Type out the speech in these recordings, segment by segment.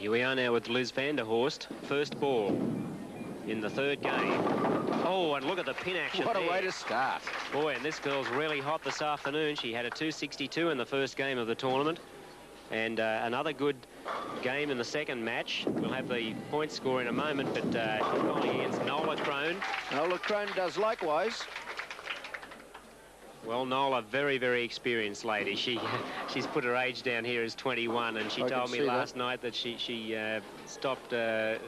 Here we are now with Liz van der Horst. First ball in the third game. Oh, and look at the pin action. What a there. way to start. Boy, and this girl's really hot this afternoon. She had a 262 in the first game of the tournament. And another good game in the second match. We'll have the point score in a moment, but she's finally against Nola Krohn. Nola Krohn does likewise. Well, Nola, very, very experienced lady. She's put her age down here as 21, and she told me last night that she stopped her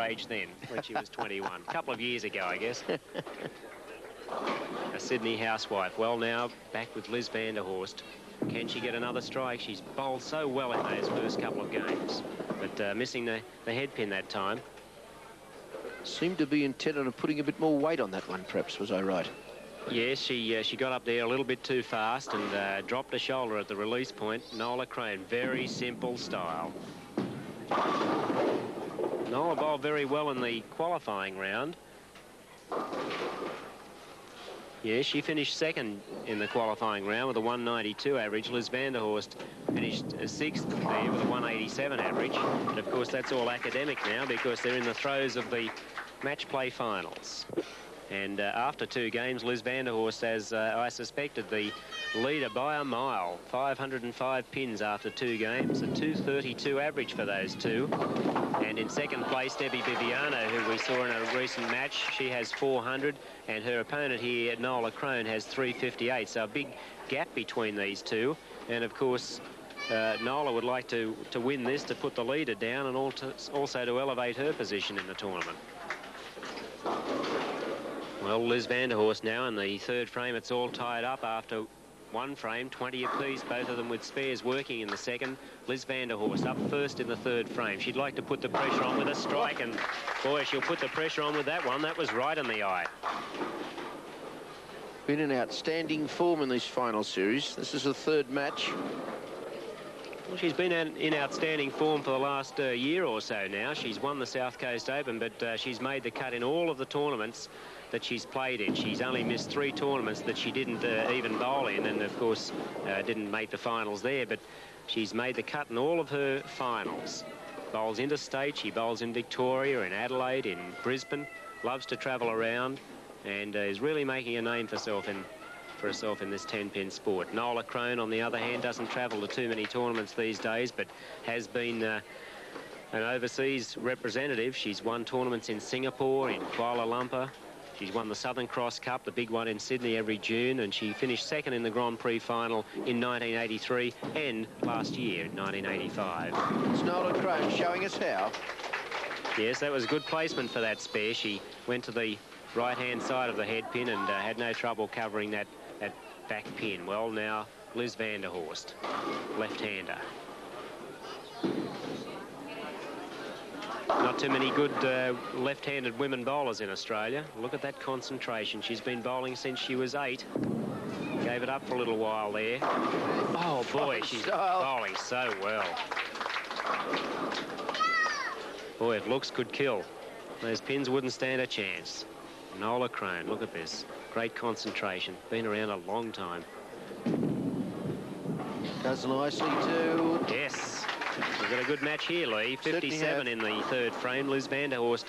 age then when she was 21. A couple of years ago, I guess. A Sydney housewife. Well, now back with Liz van der Horst. Can she get another strike? She's bowled so well in those first couple of games, but missing the head pin that time. Seemed to be intent on putting a bit more weight on that one, perhaps. Was I right? Yes, she got up there a little bit too fast and dropped her shoulder at the release point. Nola Krohn, very simple style. Nola bowled very well in the qualifying round. Yeah, she finished second in the qualifying round with a 192 average. Liz van der Horst finished sixth there with a 187 average. But of course, that's all academic now because they're in the throes of the match play finals. And after two games, Liz van der Horst, as I suspected, the leader by a mile. 505 pins after two games, a 232 average for those two. And in second place, Debbie Viviano, who we saw in a recent match, she has 400, and her opponent here, Nola Krohn, has 358. So a big gap between these two. And of course, Nola would like to win this to put the leader down and also to elevate her position in the tournament. Well, Liz van der Horst now in the third frame. It's all tied up after one frame, 20 apiece, both of them with spares working in the second. Liz van der Horst up first in the third frame. She'd like to put the pressure on with a strike, and boy, she'll put the pressure on with that one. That was right in the eye. Been in outstanding form in this final series. This is the third match. Well, she's been in outstanding form for the last year or so now. She's won the South Coast Open, but she's made the cut in all of the tournaments that she's played in. She's only missed 3 tournaments that she didn't even bowl in, and of course didn't make the finals there, but she's made the cut in all of her finals. Bowls interstate, she bowls in Victoria, in Adelaide, in Brisbane, loves to travel around, and is really making a name for herself in this 10-pin sport. Nola Krohn, on the other hand, doesn't travel to too many tournaments these days, but has been an overseas representative. She's won tournaments in Singapore, in Kuala Lumpur. She's won the Southern Cross Cup, the big one in Sydney every June, and she finished second in the Grand Prix final in 1983 and last year, 1985. It's Nola Krohn showing us how. Yes, that was good placement for that spare. She went to the right-hand side of the head pin and had no trouble covering that back pin. Well, now Liz van der Horst, left-hander. Not too many good left-handed women bowlers in Australia. Look at that concentration. She's been bowling since she was 8. Gave it up for a little while there. Oh, boy, she's bowling so well. Boy, if looks could kill. Those pins wouldn't stand a chance. Nola Krohn, look at this. Great concentration. Been around a long time. Does nicely too. Yes. We've got a good match here, Lee. 57 in the third frame. Liz van der Horst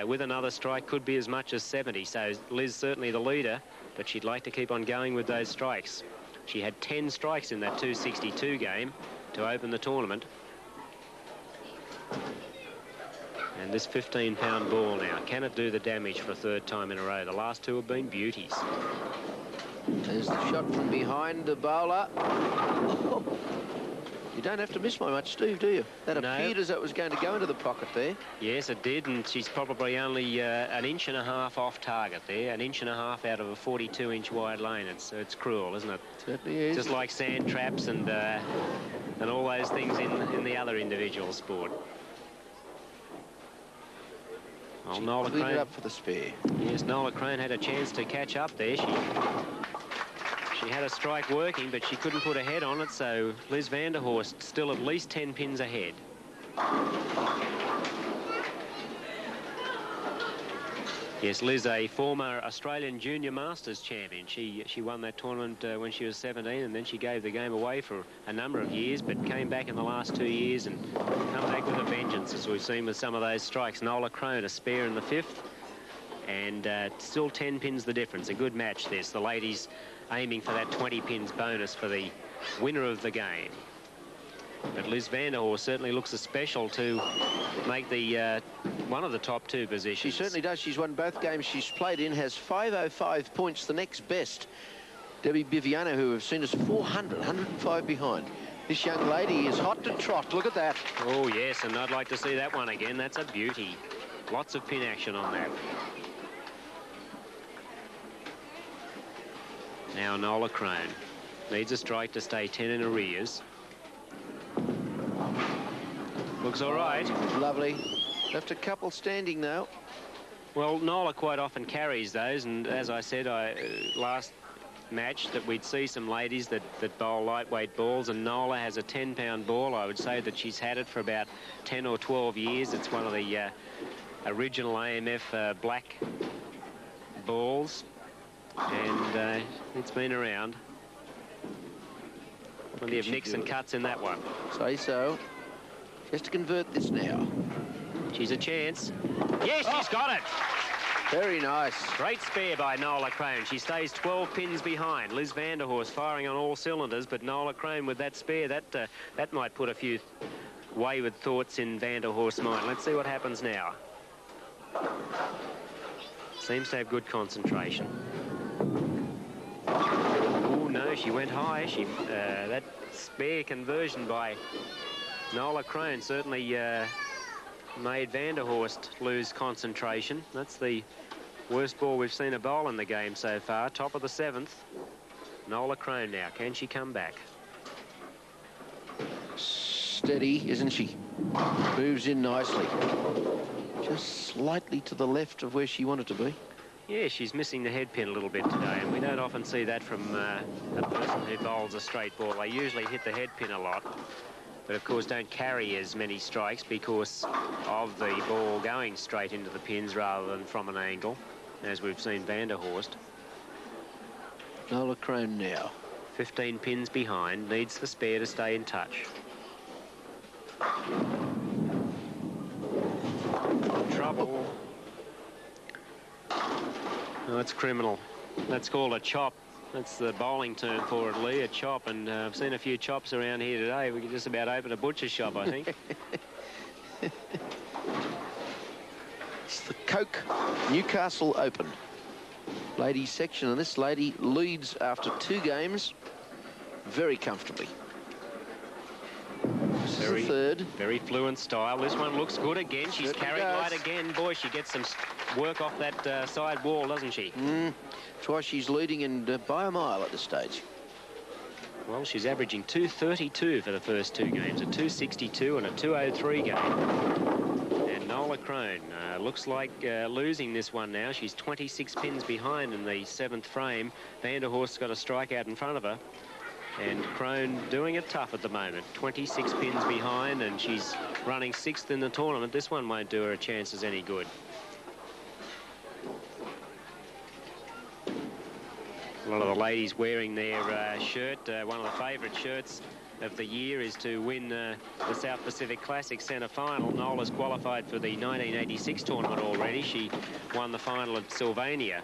with another strike could be as much as 70. So Liz certainly the leader, but she'd like to keep on going with those strikes. She had 10 strikes in that 262 game to open the tournament. And this 15-pound ball now, can it do the damage for a third time in a row? The last two have been beauties. There's the shot from behind the bowler. You don't have to miss by much, Steve, do you? That appeared as it was going to go into the pocket there. Yes, it did, and she's probably only an inch and a half off target there, an inch and a half out of a 42-inch wide lane. It's cruel, isn't it? Certainly is. Just like sand traps and all those things in the other individual sport. Well, Nola Krohn up for the spare. Yes, Nola Krohn had a chance to catch up there. She had a strike working, but she couldn't put a head on it, so Liz van der Horst still at least 10 pins ahead. Yes, Liz, a former Australian Junior Masters champion. She won that tournament when she was 17, and then she gave the game away for a number of years, but came back in the last 2 years and come back with a vengeance, as we've seen with some of those strikes. Nola Krohn, a spare in the 5th, and still 10 pins the difference. A good match this. The ladies aiming for that 20 pins bonus for the winner of the game. But Liz van der Horst certainly looks a special to make the one of the top 2 positions. She certainly does. She's won both games she's played in, has 505 points, the next best. Debbie Biviano, who have seen us 105 behind. This young lady is hot to trot. Look at that. Oh, yes, and I'd like to see that one again. That's a beauty. Lots of pin action on that. Now Nola Krohn needs a strike to stay 10 in arrears. Looks all right. Lovely. Left a couple standing, though. Well, Nola quite often carries those, and as I said, last match that we'd see some ladies that bowl lightweight balls, and Nola has a 10-pound ball. I would say that she's had it for about 10 or 12 years. It's one of the original AMF black balls, and it's been around. Plenty of nicks and cuts in that one. Say so. Just to convert this now. She's a chance. Yes, she's got it. Very nice. Great spare by Nola Krohn. She stays 12 pins behind. Liz van der Horst firing on all cylinders, but Nola Krohn with that spare, that might put a few wayward thoughts in van der Horst's mind. Let's see what happens now. Seems to have good concentration. Oh no, she went high. That spare conversion by Nola Krohn certainly made van der Horst lose concentration. That's the worst ball we've seen a bowl in the game so far. Top of the 7th. Nola Krohn now. Can she come back? Steady, isn't she? Moves in nicely. Just slightly to the left of where she wanted to be. Yeah, she's missing the head pin a little bit today, and we don't often see that from a person who bowls a straight ball. They usually hit the head pin a lot, but of course don't carry as many strikes because of the ball going straight into the pins rather than from an angle, as we've seen van der Horst. Nola Krohn now. 15 pins behind, needs the spare to stay in touch. Trouble. Oh, that's criminal. That's called a chop. That's the bowling term for it, Lee, a chop. And I've seen a few chops around here today. We could just about open a butcher's shop, I think. It's the Coke Newcastle Open ladies section, and this lady leads after 2 games very comfortably. Very, third. Very fluent style. This one looks good again. She's carried light again. Boy, she gets some work off that side wall, doesn't she? That's why she's leading, and by a mile at this stage. Well, she's averaging 232 for the first 2 games, a 262 and a 203 game. And Nola Krohn looks like losing this one now. She's 26 pins behind in the 7th frame. Van der Horst's got a strikeout in front of her. And Krohn doing it tough at the moment. 26 pins behind, and she's running 6th in the tournament. This one won't do her a chances any good. A lot of the ladies wearing their shirt. One of the favourite shirts of the year is to win the South Pacific Classic centre final. Nola's qualified for the 1986 tournament already. She won the final at Sylvania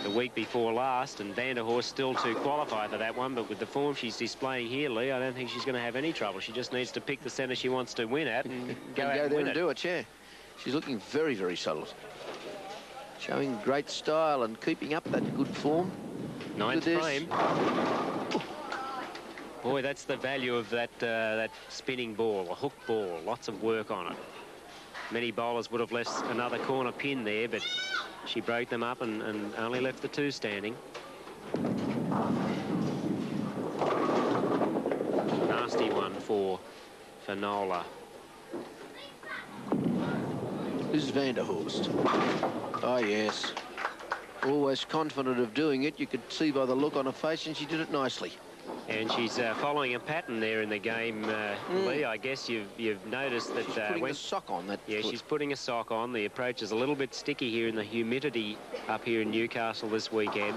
the week before last, and van der Horst still to qualify for that one, but with the form she's displaying here, Lee, I don't think she's going to have any trouble. She just needs to pick the centre she wants to win at and go out and there win and do it, yeah. She's looking very, very solid. Showing great style and keeping up that good form. 9th frame. Boy, that's the value of that that spinning ball, a hook ball. Lots of work on it. Many bowlers would have left another corner pin there, but she broke them up and only left the 2 standing. Nasty one for Nola. This is van der Horst. Oh, yes. Always confident of doing it. You could see by the look on her face, and she did it nicely. And she's following a pattern there in the game, Lee. I guess you've noticed that... She's putting a sock on that Yeah, foot. she's putting a sock on. The approach is a little bit sticky here in the humidity up here in Newcastle this weekend.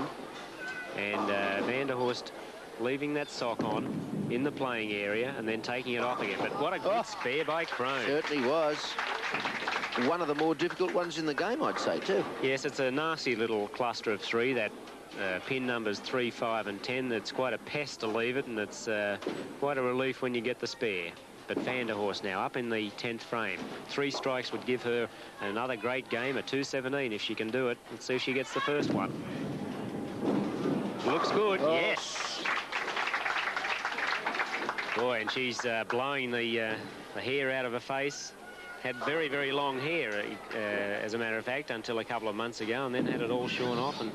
And Van der Horst leaving that sock on in the playing area and then taking it off again. But what a good spare by Krohn. Certainly was. One of the more difficult ones in the game, I'd say, too. Yes, it's a nasty little cluster of three, that pin numbers 3, 5 and 10. It's quite a pest to leave it, and it's quite a relief when you get the spare. But Van der Horst now up in the 10th frame. 3 strikes would give her another great game, a 217 if she can do it. Let's see if she gets the first one. Looks good, yes. Boy, and she's blowing the hair out of her face. Had very, very long hair, as a matter of fact, until a couple of months ago, and then had it all shorn off, and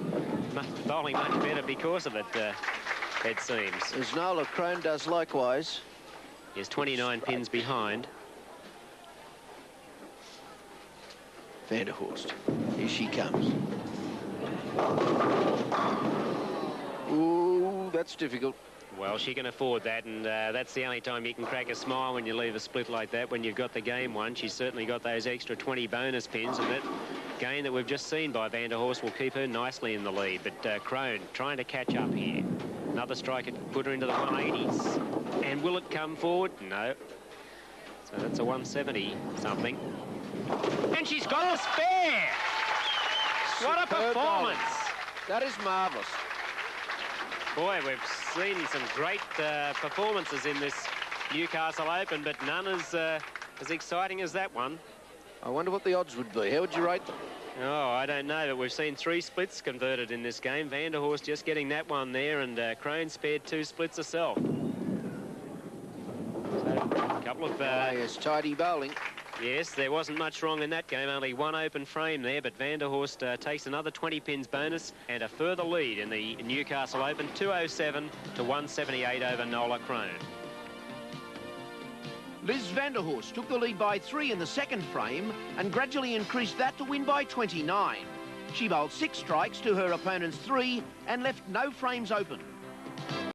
bowling much better because of it, it seems. As Nola Krohn does likewise. He's 29 pins behind. Van der Horst. Here she comes. Ooh, that's difficult. Well, she can afford that, and that's the only time you can crack a smile when you leave a split like that, when you've got the game won. She's certainly got those extra 20 bonus pins, and that gain that we've just seen by Van der Horst will keep her nicely in the lead. But Krohn trying to catch up here. Another strike could put her into the 180s. And will it come forward? No. So that's a 170 something. And she's got the spare! What a performance! That is marvellous. Boy, we've seen some great performances in this Newcastle Open, but none as exciting as that one. I wonder what the odds would be. How would you rate them? Oh, I don't know, but we've seen 3 splits converted in this game. Van der Horst just getting that one there, and Krohn spared 2 splits herself. So, a couple of... yes, tidy bowling. Yes, there wasn't much wrong in that game. Only 1 open frame there, but Van der Horst takes another 20 pins bonus and a further lead in the Newcastle Open, 207 to 178 over Nola Krohn. Liz Van der Horst took the lead by 3 in the 2nd frame and gradually increased that to win by 29. She bowled 6 strikes to her opponent's 3 and left no frames open.